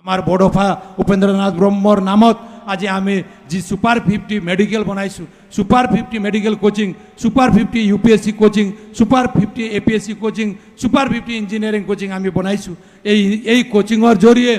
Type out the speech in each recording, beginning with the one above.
আমার বড়ফা উপেন্দ্রনাথ ব্রহ্মর নামত আজি আমি যি সুপার 50 মেডিকেল বনাইছো, super 50 medical coaching, super 50 UPSC coaching, super 50 APS-C coaching, super 50 engineering coaching আমি বনাইছো। এই কোচিংর জৰিয়ে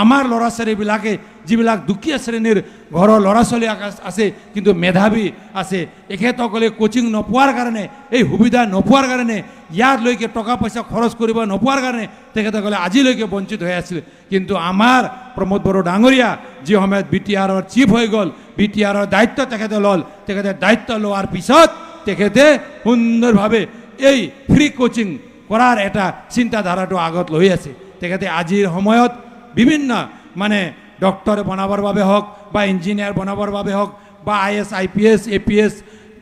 আমাৰ ল'ৰা ছোৱালীবিলাকে যিবিলাক দুখীয়া শ্ৰেণীৰ ঘৰৰ ল'ৰা ছোৱালী আছে কিন্তু মেধাৱী আছে, এখেতসকলে কোচিং নোপোৱাৰ কাৰণে, এই সুবিধা নোপোৱাৰ কাৰণে, ইয়ালৈকে টকা পইচা খৰচ কৰিব নোপোৱাৰ কাৰণে তেখেতসকলে আজিলৈকে বঞ্চিত হৈ আছিল। কিন্তু আমাৰ প্ৰমোদ বড়ো ডাঙৰীয়া যি সময়ত BTRৰ চিফ হৈ গ'ল, BTRৰ দায়িত্ব তেখেতে ল'ল, তেখেতে দায়িত্ব লোৱাৰ পিছত তেখেতে সুন্দৰভাৱে এই ফ্ৰী কোচিং কৰাৰ এটা চিন্তাধাৰাটো আগত লৈ আছে। তেখেতে আজিৰ সময়ত বিভিন্ন মানে ডক্টৰ বনাবৰ বাবে হওক বা ইঞ্জিনিয়াৰ বনাবৰ বাবে হওক বা IAS IPS APS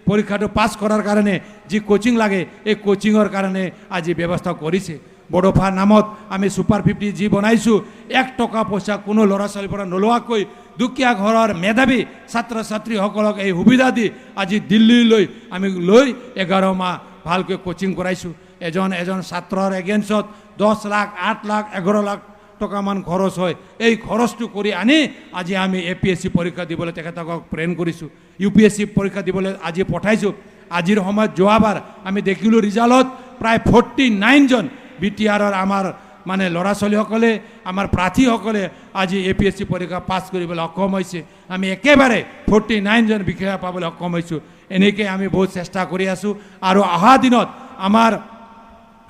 পৰীক্ষাটো পাছ কৰাৰ কাৰণে যি কোচিং লাগে এই কোচিংৰ কাৰণে আজি ব্যৱস্থা কৰিছে। বড়োফা নামত আমি সুপাৰ 50 যি বনাইছোঁ, 1 টকা পইচা কোনো ল'ৰা ছোৱালীৰ পৰা নোলোৱাকৈ দুখীয়া ঘৰৰ মেধাৱী ছাত্ৰ ছাত্ৰীসকলক এই সুবিধা দি আজি দিল্লীলৈ আমি লৈ 11 মাহ ভালকৈ কোচিং কৰাইছোঁ। এজন ছাত্ৰৰ এগেইনষ্টত 10 লাখ 8 লাখ 11 লাখ টকামান খৰচ হয়। এই খৰচটো কৰি আনি আজি আমি APSC পৰীক্ষা দিবলৈ তেখেতক প্ৰেৰণ কৰিছোঁ, UPSC পৰীক্ষা দিবলৈ আজি পঠাইছোঁ। আজিৰ সময়ত যোৱাবাৰ আমি দেখিলোঁ ৰিজাল্টত প্ৰায় 49 জন BTRৰ আমাৰ মানে ল'ৰা ছোৱালীসকলে, আমাৰ প্ৰাৰ্থীসকলে আজি APSC পৰীক্ষা পাছ কৰিবলৈ সক্ষম হৈছে। আমি একেবাৰে 49 জন বিষয়া পাবলৈ সক্ষম হৈছোঁ। এনেকৈ আমি বহুত চেষ্টা কৰি আছোঁ আৰু অহা দিনত আমাৰ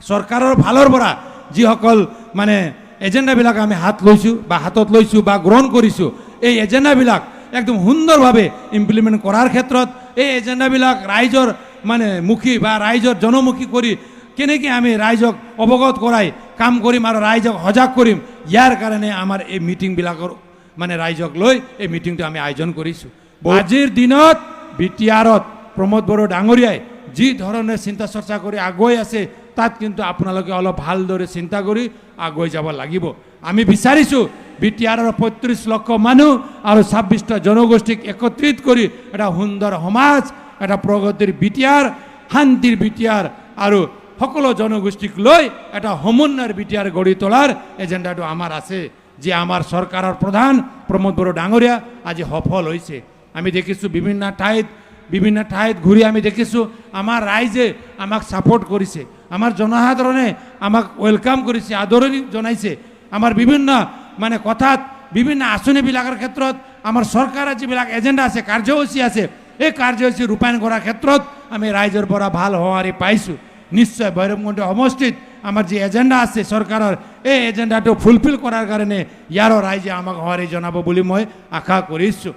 চৰকাৰৰ ফালৰ পৰা যিসকল মানে এজেণ্ডাবিলাক আমি হাতত লৈছোঁ বা গ্ৰহণ কৰিছোঁ, এই এজেণ্ডাবিলাক একদম সুন্দৰভাৱে ইমপ্লিমেণ্ট কৰাৰ ক্ষেত্ৰত এই এজেণ্ডাবিলাক ৰাইজৰ মানে মুখী বা ৰাইজৰ জনমুখী কৰি কেনেকৈ আমি ৰাইজক অৱগত কৰাই কাম কৰিম আৰু ৰাইজক সজাগ কৰিম, ইয়াৰ কাৰণে আমাৰ এই মিটিংবিলাকৰ মানে ৰাইজক লৈ এই মিটিংটো আমি আয়োজন কৰিছোঁ। আজিৰ দিনত BTRত প্ৰমোদ বড়ো ডাঙৰীয়াই যি ধৰণে চিন্তা চৰ্চা কৰি আগুৱাই আছে তাত কিন্তু আপোনালোকে অলপ ভালদৰে চিন্তা কৰি আগুৱাই যাব লাগিব। আমি বিচাৰিছোঁ BTRৰ 35 লক্ষ মানুহ আৰু 26টা জনগোষ্ঠীক একত্ৰিত কৰি এটা সুন্দৰ সমাজ, এটা প্ৰগতিৰ BTR, শান্তিৰ BTR আৰু সকলো জনগোষ্ঠীক লৈ এটা সমন্বয়ৰ BTR গঢ়ি তোলাৰ এজেণ্ডাটো আমাৰ আছে, যে আমাৰ চৰকাৰৰ প্ৰধান প্ৰমোদ বড়ো ডাঙৰীয়া আজি সফল হৈছে। আমি দেখিছোঁ বিভিন্ন ঠাইত ঘূৰি আমি দেখিছোঁ আমাৰ ৰাইজে আমাক ছাপোৰ্ট কৰিছে, আমাৰ জনসাধাৰণে আমাক ৱেলকাম কৰিছে, আদৰণি জনাইছে। আমাৰ বিভিন্ন মানে কথাত বিভিন্ন আঁচনিবিলাকৰ ক্ষেত্ৰত আমাৰ চৰকাৰৰ যিবিলাক এজেণ্ডা আছে, কাৰ্যসূচী আছে, এই কাৰ্যসূচী ৰূপায়ণ কৰাৰ ক্ষেত্ৰত আমি ৰাইজৰ পৰা ভাল সঁহাৰি পাইছোঁ। নিশ্চয় ভৈৰৱকুণ্ড সমষ্টিত আমাৰ যি এজেণ্ডা আছে চৰকাৰৰ, এই এজেণ্ডাটো ফুলফিল কৰাৰ কাৰণে ইয়াৰো ৰাইজে আমাক সঁহাৰি জনাব বুলি মই আশা কৰিছোঁ।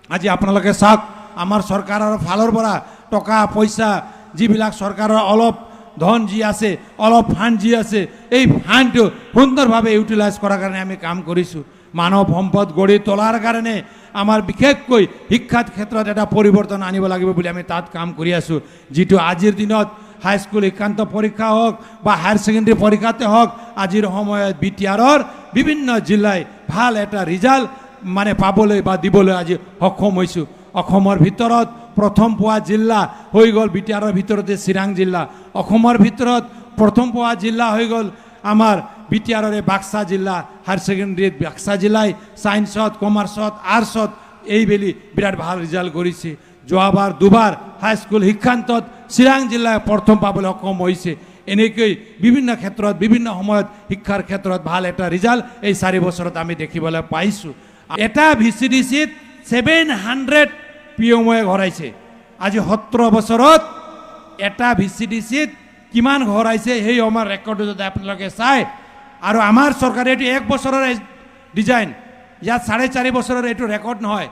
আজি আপোনালোকে চাওক, আমাৰ চৰকাৰৰ ফালৰ পৰা টকা পইচা যিবিলাক চৰকাৰৰ অলপ ধন যি আছে, অলপ ফাণ্ড যি আছে, এই ফাণ্ডটো সুন্দৰভাৱে ইউটিলাইজ কৰাৰ কাৰণে আমি কাম কৰিছোঁ। মানৱ সম্পদ গঢ়ি তোলাৰ কাৰণে আমাৰ বিশেষকৈ শিক্ষাৰ ক্ষেত্ৰত এটা পৰিৱৰ্তন আনিব লাগিব বুলি আমি তাত কাম কৰি আছোঁ। যিটো আজিৰ দিনত হাইস্কুল শিক্ষান্ত পৰীক্ষা হওক বা হায়াৰ ছেকেণ্ডেৰী পৰীক্ষাতে হওক, আজিৰ সময়ত BTRৰ বিভিন্ন জিলাই ভাল এটা ৰিজাল্ট মানে পাবলৈ বা দিবলৈ আজি সক্ষম হৈছোঁ। অসমৰ ভিতৰত প্ৰথম পোৱা জিলা হৈ গ'ল BTRৰ ভিতৰতে চিৰাং জিলা, অসমৰ ভিতৰত প্ৰথম পোৱা জিলা হৈ গ'ল আমাৰ BTRৰে বাক্সা জিলা, হায়াৰ ছেকেণ্ডেৰীত বাক্সা জিলাই ছায়েন্সত, কমাৰ্চত, আৰ্টছত এইবেলি বিৰাট ভাল ৰিজাল্ট কৰিছে। যোৱাবাৰ দুবাৰ হাইস্কুল শিক্ষান্তত চিৰাং জিলাই প্ৰথম পাবলৈ সক্ষম হৈছে। এনেকৈ বিভিন্ন ক্ষেত্ৰত বিভিন্ন সময়ত শিক্ষাৰ ক্ষেত্ৰত ভাল এটা ৰিজাল্ট এই 4 বছৰত আমি দেখিবলৈ পাইছোঁ। এটা VCDCত 700 PMOয়ে ঘৰাইছে। আজি 17 বছৰত এটা VCDCত কিমান ঘৰাইছে সেই আমাৰ ৰেকৰ্ডটো যদি আপোনালোকে চায়, আৰু আমাৰ চৰকাৰে এইটো 1 বছৰৰ ডিজাইন, ইয়াত 4.5 বছৰৰ এইটো ৰেকৰ্ড নহয়,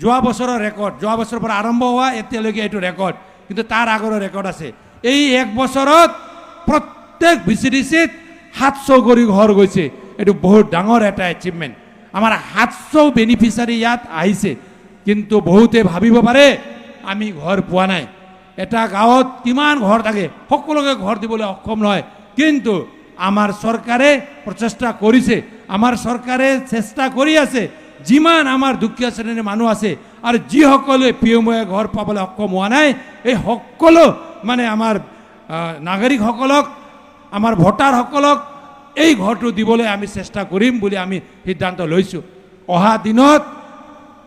যোৱা বছৰৰ ৰেকৰ্ড, যোৱা বছৰৰ পৰা আৰম্ভ হোৱা এতিয়ালৈকে এইটো ৰেকৰ্ড, কিন্তু তাৰ আগৰ ৰেকৰ্ড আছে। এই 1 বছৰত প্ৰত্যেক VCDCত 700 কৰি ঘৰ গৈছে। এইটো বহুত ডাঙৰ এটা এচিভমেণ্ট। আমাৰ 700 বেনিফিচিয়াৰী ইয়াত আহিছে, কিন্তু বহুতে ভাবিব পাৰে আমি ঘৰ পোৱা নাই। এটা গাঁৱত কিমান ঘৰ থাকে, সকলোকে ঘৰ দিবলৈ সক্ষম নহয়, কিন্তু আমাৰ চৰকাৰে প্ৰচেষ্টা কৰিছে, আমাৰ চৰকাৰে চেষ্টা কৰি আছে। যিমান আমাৰ দুখীয়া শ্ৰেণীৰ মানুহ আছে আৰু যিসকলে PMOয়ে ঘৰ পাবলৈ সক্ষম হোৱা নাই, এই সকলো মানে আমাৰ নাগৰিকসকলক, আমাৰ ভোটাৰসকলক এই ঘৰটো দিবলৈ আমি চেষ্টা কৰিম বুলি আমি সিদ্ধান্ত লৈছোঁ। অহা দিনত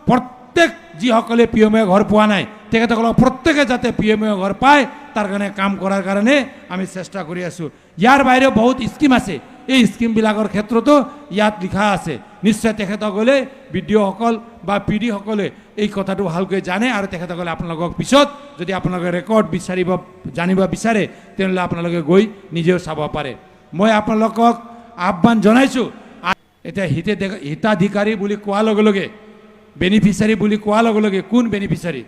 প্ৰত্যেক যিসকলে পিএমএ ঘৰ পোৱা নাই তেখেতসকলক প্ৰত্যেকে যাতে পিএমএ ঘৰ পায় তাৰ কাৰণে কাম কৰাৰ কাৰণে আমি চেষ্টা কৰি আছোঁ। ইয়াৰ বাহিৰেও বহুত স্কিম আছে, এই স্কিমবিলাকৰ ক্ষেত্ৰতো ইয়াত লিখা আছে। নিশ্চয় তেখেতসকলে বিডিঅ'সকল বা পিডিসকলে এই কথাটো ভালকৈ জানে আৰু তেখেতসকলে আপোনালোকক পিছত যদি আপোনালোকে ৰেকৰ্ড জানিব বিচাৰে তেনেহ'লে আপোনালোকে গৈ নিজেও চাব পাৰে। মই আপোনালোকক আহ্বান জনাইছোঁ। এতিয়া হিতাধিকাৰী বুলি কোৱাৰ লগে লগে বেনিফিচাৰী বুলি কোৱাৰ লগে লগে কোন বেনিফিচাৰী?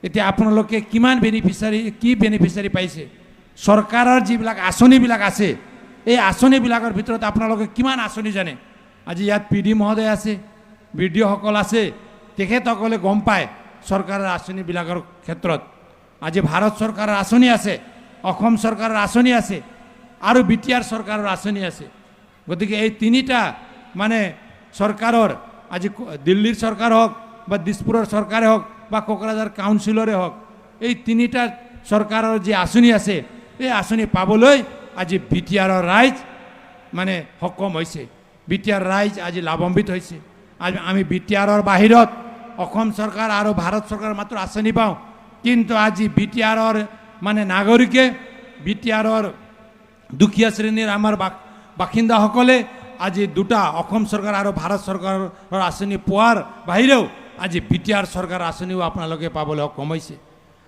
এতিয়া আপোনালোকে কিমান বেনিফিচাৰী কি বেনিফিচাৰী পাইছে? চৰকাৰৰ যিবিলাক আঁচনিবিলাক আছে এই আঁচনিবিলাকৰ ভিতৰত আপোনালোকে কিমান আঁচনি জানে? আজি ইয়াত পিডি মহোদয় আছে, বিডিঅ'সকল আছে, তেখেতসকলে গম পায় চৰকাৰৰ আঁচনিবিলাকৰ ক্ষেত্ৰত। আজি ভাৰত চৰকাৰৰ আঁচনি আছে, অসম চৰকাৰৰ আঁচনি আছে আৰু বিটিআৰ চৰকাৰৰ আঁচনি আছে। গতিকে এই তিনিটা মানে চৰকাৰৰ আজি দিল্লীৰ চৰকাৰ হওক বা দিছপুৰৰ চৰকাৰে হওক বা কোকৰাঝাৰ কাউন্সিলৰে হওক, এই তিনিটা চৰকাৰৰ যি আঁচনি আছে এই আঁচনি পাবলৈ আজি বিটিআৰৰ ৰাইজ মানে সক্ষম হৈছে। বিটিআৰ ৰাইজ আজি লাভান্বিত হৈছে। আজি আমি বিটিআৰৰ বাহিৰত অসম চৰকাৰ আৰু ভাৰত চৰকাৰ মাত্ৰ আঁচনি পাওঁ, কিন্তু আজি বিটিআৰৰ মানে নাগৰিকে বিটিআৰৰ দুখীয়া শ্ৰেণীৰ আমাৰ বাসিন্দাসকলে আজি দুটা অসম চৰকাৰ আৰু ভাৰত চৰকাৰৰ আঁচনি পোৱাৰ বাহিৰেও আজি বিটিআৰ চৰকাৰৰ আঁচনিও আপোনালোকে পাবলৈ সক্ষম হৈছে।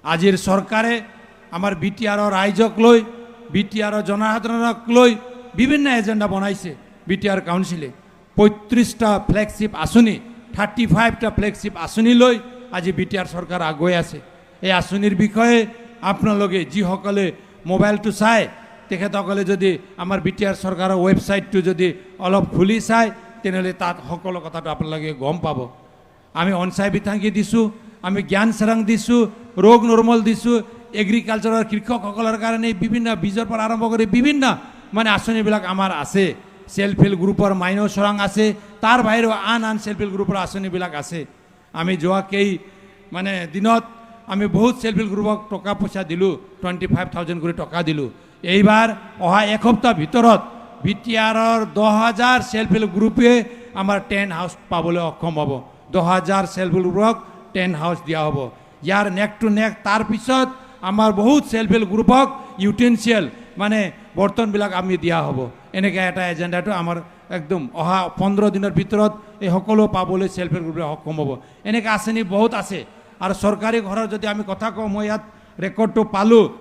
আজিৰ চৰকাৰে আমাৰ বিটিআৰৰ ৰাইজক লৈ বিটিআৰৰ জনসাধাৰণক লৈ বিভিন্ন এজেণ্ডা বনাইছে। বিটিআৰ কাউন্সিলে 35টা ফ্লেগশ্বিপ আঁচনি 35টা ফ্লেগশ্বিপ আঁচনি লৈ আজি বিটিআৰ চৰকাৰ আগুৱাই আছে। এই আঁচনিৰ বিষয়ে আপোনালোকে যিসকলে মোবাইলটো চায় তেখেতসকলে যদি আমাৰ বিটিআৰ চৰকাৰৰ ৱেবছাইটটো যদি অলপ খুলি চায় তেনেহ'লে তাত সকলো কথাটো আপোনালোকে গম পাব। আমি অনচাই বিথাংগী দিছোঁ, আমি জ্ঞান চাৰাং দিছোঁ, ৰোগ নৰ্মল দিছোঁ, এগ্ৰিকালচাৰৰ কৃষকসকলৰ কাৰণে বিভিন্ন বীজৰ পৰা আৰম্ভ কৰি বিভিন্ন মানে আঁচনিবিলাক আমাৰ আছে। সেল্ফ হেল্প গ্ৰুপৰ মাইনৰ চৰাং আছে, তাৰ বাহিৰেও আন সেল্ফ হেল্প গ্ৰুপৰ আঁচনিবিলাক আছে। আমি যোৱা মানে দিনত আমি বহুত সেল্ফ হেল্প গ্ৰুপক টকা পইচা দিলোঁ, 25,000 কৰি টকা দিলোঁ। এইবাৰ অহা এসপ্তাহ ভিতৰত বিটিআৰৰ 10,000 সেল্ফ হেল্প গ্ৰুপে আমাৰ টেণ্ট হাউচ পাবলৈ সক্ষম হ'ব। 10,000 সেল্ফ হেল্প গ্ৰুপক টেণ্ট হাউচ দিয়া হ'ব। ইয়াৰ নেক টু নেক তাৰপিছত আমাৰ বহুত সেল্ফ হেল্প গ্ৰুপক ইউটেনচিয়েল মানে বৰ্তনবিলাক আমি দিয়া হ'ব। এনেকৈ এটা এজেণ্ডাটো আমাৰ একদম অহা 15 দিনৰ ভিতৰত এই সকলো পাবলৈ সেল্ফ হেল্প গ্ৰুপে সক্ষম হ'ব। এনেকৈ আঁচনি বহুত আছে। আৰু চৰকাৰী ঘৰৰ যদি আমি কথা কওঁ, মই ইয়াত ৰেকৰ্ডটো পালোঁ